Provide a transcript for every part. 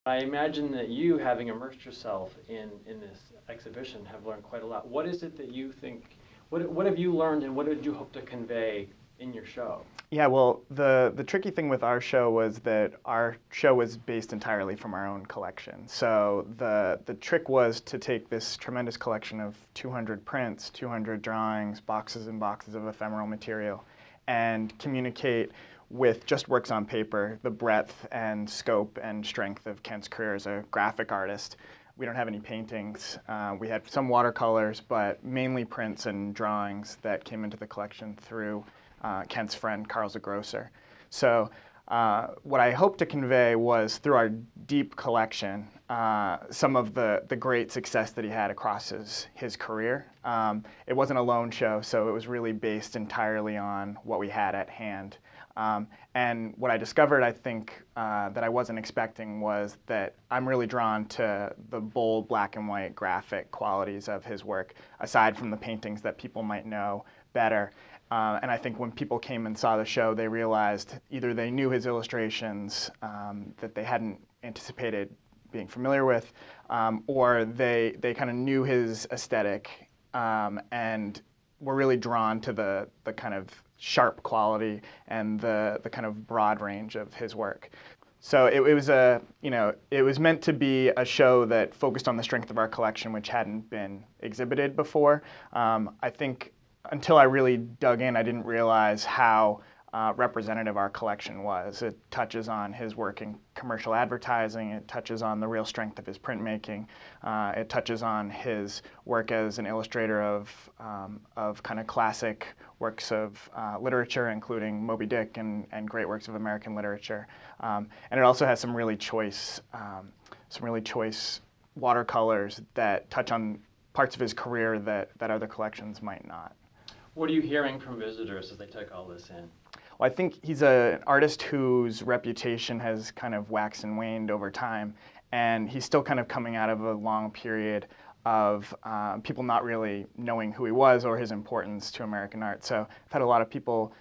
I imagine that you, having immersed yourself in this exhibition, have learned quite a lot. What is it that you think, what have you learned and what did you hope to convey in your show? Yeah, well, the tricky thing with our show was that our show was based entirely from our own collection. So the trick was to take this tremendous collection of 200 prints, 200 drawings, boxes and boxes of ephemeral material, and communicate with just works on paper the breadth and scope and strength of Kent's career as a graphic artist. We don't have any paintings. We had some watercolors, but mainly prints and drawings that came into the collection through Kent's friend, Carl Zagrosser. So what I hoped to convey was, through our deep collection, some of the great success that he had across his career. It wasn't a lone show, so it was really based entirely on what we had at hand. And what I discovered, I think, that I wasn't expecting was that I'm really drawn to the bold black and white graphic qualities of his work, aside from the paintings that people might know better. And I think when people came and saw the show, they realized either they knew his illustrations that they hadn't anticipated being familiar with, or they kind of knew his aesthetic and were really drawn to the kind of sharp quality and the kind of broad range of his work. So it was meant to be a show that focused on the strength of our collection, which hadn't been exhibited before. I think until I really dug in, I didn't realize how representative our collection was. It touches on his work in commercial advertising. It touches on the real strength of his printmaking. It touches on his work as an illustrator of kind of classic works of literature, including Moby Dick and great works of American literature. And it also has some really choice watercolors that touch on parts of his career that other collections might not. What are you hearing from visitors as they take all this in? Well, I think he's an artist whose reputation has kind of waxed and waned over time, and he's still kind of coming out of a long period of people not really knowing who he was or his importance to American art. So I've had a lot of people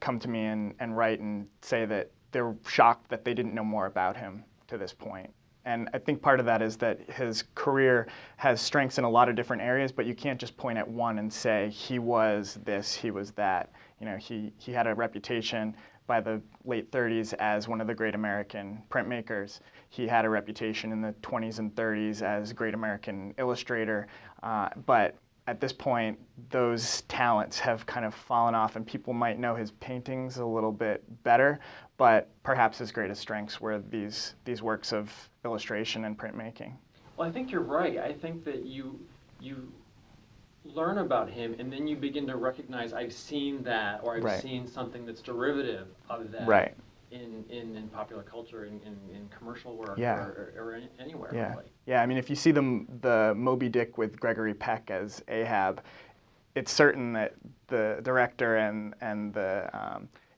come to me and write and say that they're shocked that they didn't know more about him to this point. And I think part of that is that his career has strengths in a lot of different areas, but you can't just point at one and say he was this, he was that. You know, he had a reputation by the late 30s as one of the great American printmakers. He had a reputation in the 20s and 30s as a great American illustrator, but at this point, those talents have kind of fallen off, and people might know his paintings a little bit better, but perhaps his greatest strengths were these works of illustration and printmaking. Well, I think you're right. I think that you learn about him, and then you begin to recognize, I've seen that, or I've Right. seen something that's derivative of that. Right. In popular culture, in commercial work, Yeah. or anywhere. Yeah, Really. yeah. I mean, if you see the Moby Dick with Gregory Peck as Ahab, it's certain that the director and the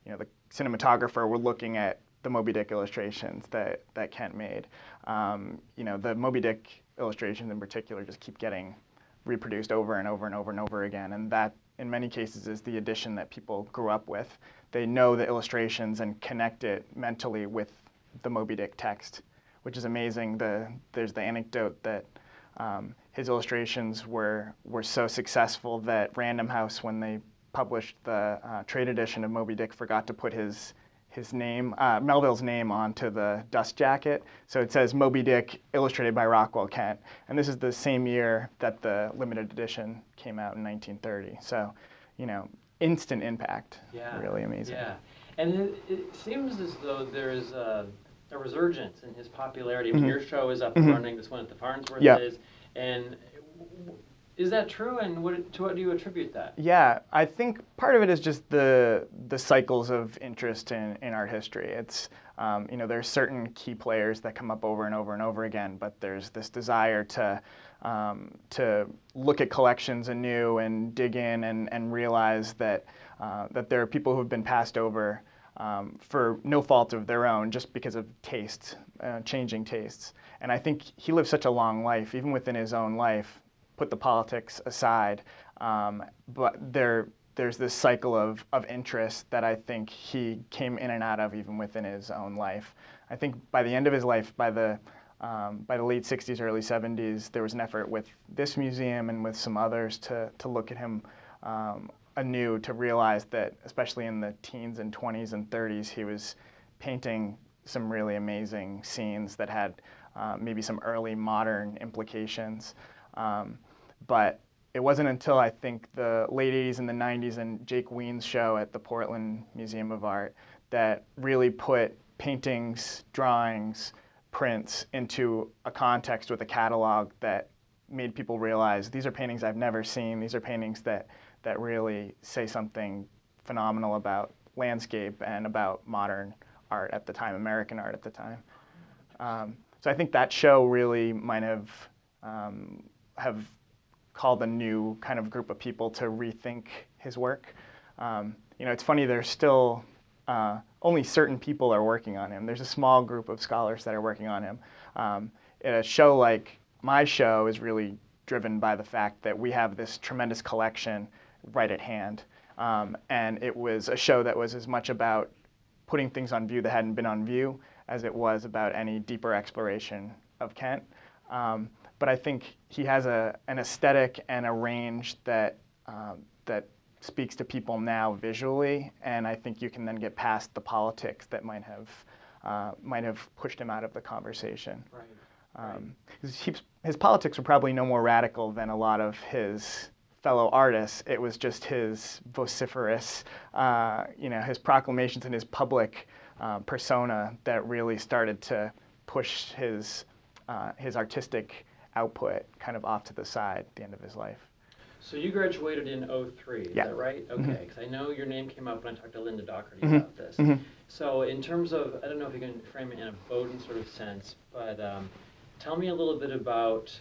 the cinematographer were looking at the Moby Dick illustrations that Kent made. The Moby Dick illustrations in particular just keep getting reproduced over and over and over and over again, and that in many cases is the edition that people grew up with. They know the illustrations and connect it mentally with the Moby Dick text, which is amazing. There's the anecdote that his illustrations were so successful that Random House, when they published the trade edition of Moby Dick, forgot to put his name, Melville's name, onto the dust jacket. So it says Moby Dick, illustrated by Rockwell Kent. And this is the same year that the limited edition came out in 1930. So, instant impact. Yeah. Really amazing. Yeah. And it seems as though there's a resurgence in his popularity. Mm-hmm. When your show is up and running, this one at the Farnsworth Yeah. is. And is that true? And to what do you attribute that? Yeah, I think part of it is just the cycles of interest in art history. It's there's certain key players that come up over and over and over again, but there's this desire to look at collections anew and dig in and realize that there are people who have been passed over for no fault of their own, just because of tastes, changing tastes. And I think he lived such a long life, even within his own life. Put the politics aside, but there's this cycle of interest that I think he came in and out of even within his own life. I think by the end of his life, by the late 60s, early 70s, there was an effort with this museum and with some others to look at him anew, to realize that, especially in the teens and 20s and 30s, he was painting some really amazing scenes that had maybe some early modern implications. But it wasn't until I think the late 80s and the 90s and Jake Wien's show at the Portland Museum of Art that really put paintings, drawings, prints into a context with a catalog that made people realize these are paintings I've never seen. These are paintings that really say something phenomenal about landscape and about modern art at the time, American art at the time. So I think that show really might have called a new kind of group of people to rethink his work. It's funny, there's still only certain people are working on him. There's a small group of scholars that are working on him. A show like my show is really driven by the fact that we have this tremendous collection right at hand. And it was a show that was as much about putting things on view that hadn't been on view as it was about any deeper exploration of Kent. But I think he has an aesthetic and a range that speaks to people now visually, and I think you can then get past the politics that might have pushed him out of the conversation. Right. His politics were probably no more radical than a lot of his fellow artists. It was just his vociferous, his proclamations and his public persona that really started to push his artistic output kind of off to the side at the end of his life. So you graduated in '03, is Yeah. that right? Okay, Mm-hmm. because I know your name came up when I talked to Linda Doherty Mm-hmm. about this. Mm-hmm. So in terms of, I don't know if you can frame it in a Bowden sort of sense, but tell me a little bit about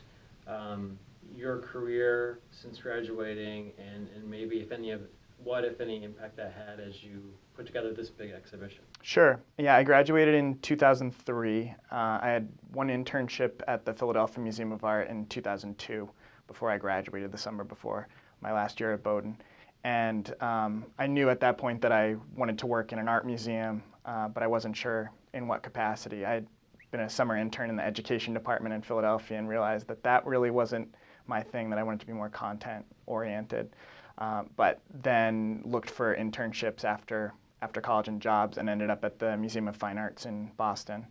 your career since graduating and maybe if any impact that had as you put together this big exhibition. Sure. Yeah, I graduated in 2003. I had one internship at the Philadelphia Museum of Art in 2002 before I graduated, the summer before my last year at Bowden. And I knew at that point that I wanted to work in an art museum, but I wasn't sure in what capacity. I had been a summer intern in the education department in Philadelphia and realized that really wasn't my thing, that I wanted to be more content-oriented. But then looked for internships after college and jobs and ended up at the Museum of Fine Arts in Boston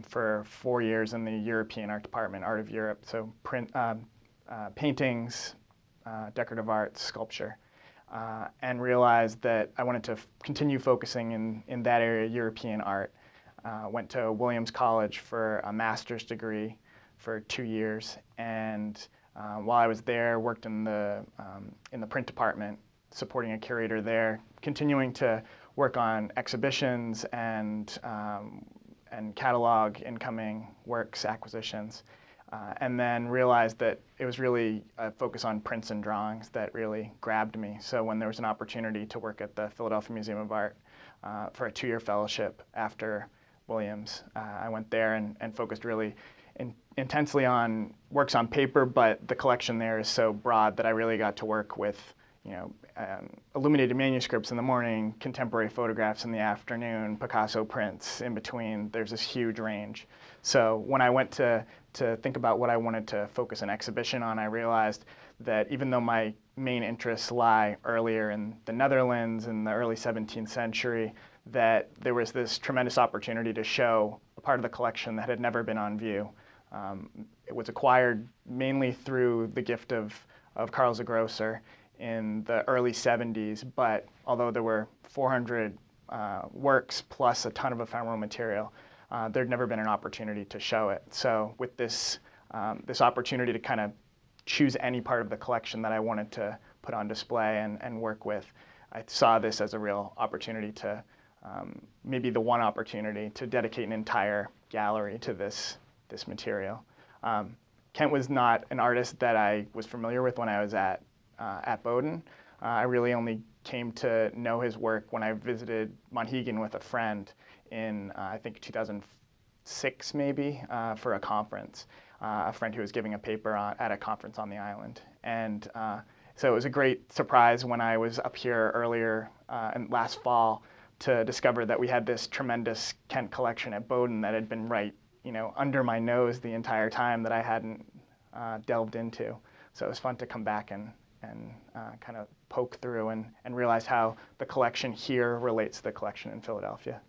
for 4 years in the European art department, Art of Europe, so paintings, decorative art, sculpture, and realized that I wanted to continue focusing in that area, European art. Went to Williams College for a master's degree for 2 years, and while I was there, worked in the print department, supporting a curator there, continuing to work on exhibitions and catalog incoming works, acquisitions, and then realized that it was really a focus on prints and drawings that really grabbed me. So when there was an opportunity to work at the Philadelphia Museum of Art for a 2-year fellowship after Williams, I went there and focused really intensely on works on paper, but the collection there is so broad that I really got to work with, illuminated manuscripts in the morning, contemporary photographs in the afternoon, Picasso prints in between. There's this huge range. So when I went to think about what I wanted to focus an exhibition on, I realized that even though my main interests lie earlier in the Netherlands in the early 17th century, that there was this tremendous opportunity to show a part of the collection that had never been on view. It was acquired mainly through the gift of Karl Zagrosser in the early 70s, but although there were 400 works plus a ton of ephemeral material, there'd never been an opportunity to show it. So with this opportunity to kind of choose any part of the collection that I wanted to put on display and work with, I saw this as a real opportunity to, maybe the one opportunity to dedicate an entire gallery to this material. Kent was not an artist that I was familiar with when I was at Bowden. I really only came to know his work when I visited Monhegan with a friend in, I think, 2006 maybe, for a conference. A friend who was giving a paper at a conference on the island. And so it was a great surprise when I was up here earlier last fall to discover that we had this tremendous Kent collection at Bowdoin that had been right, under my nose the entire time that I hadn't delved into. So it was fun to come back and kind of poke through and realize how the collection here relates to the collection in Philadelphia.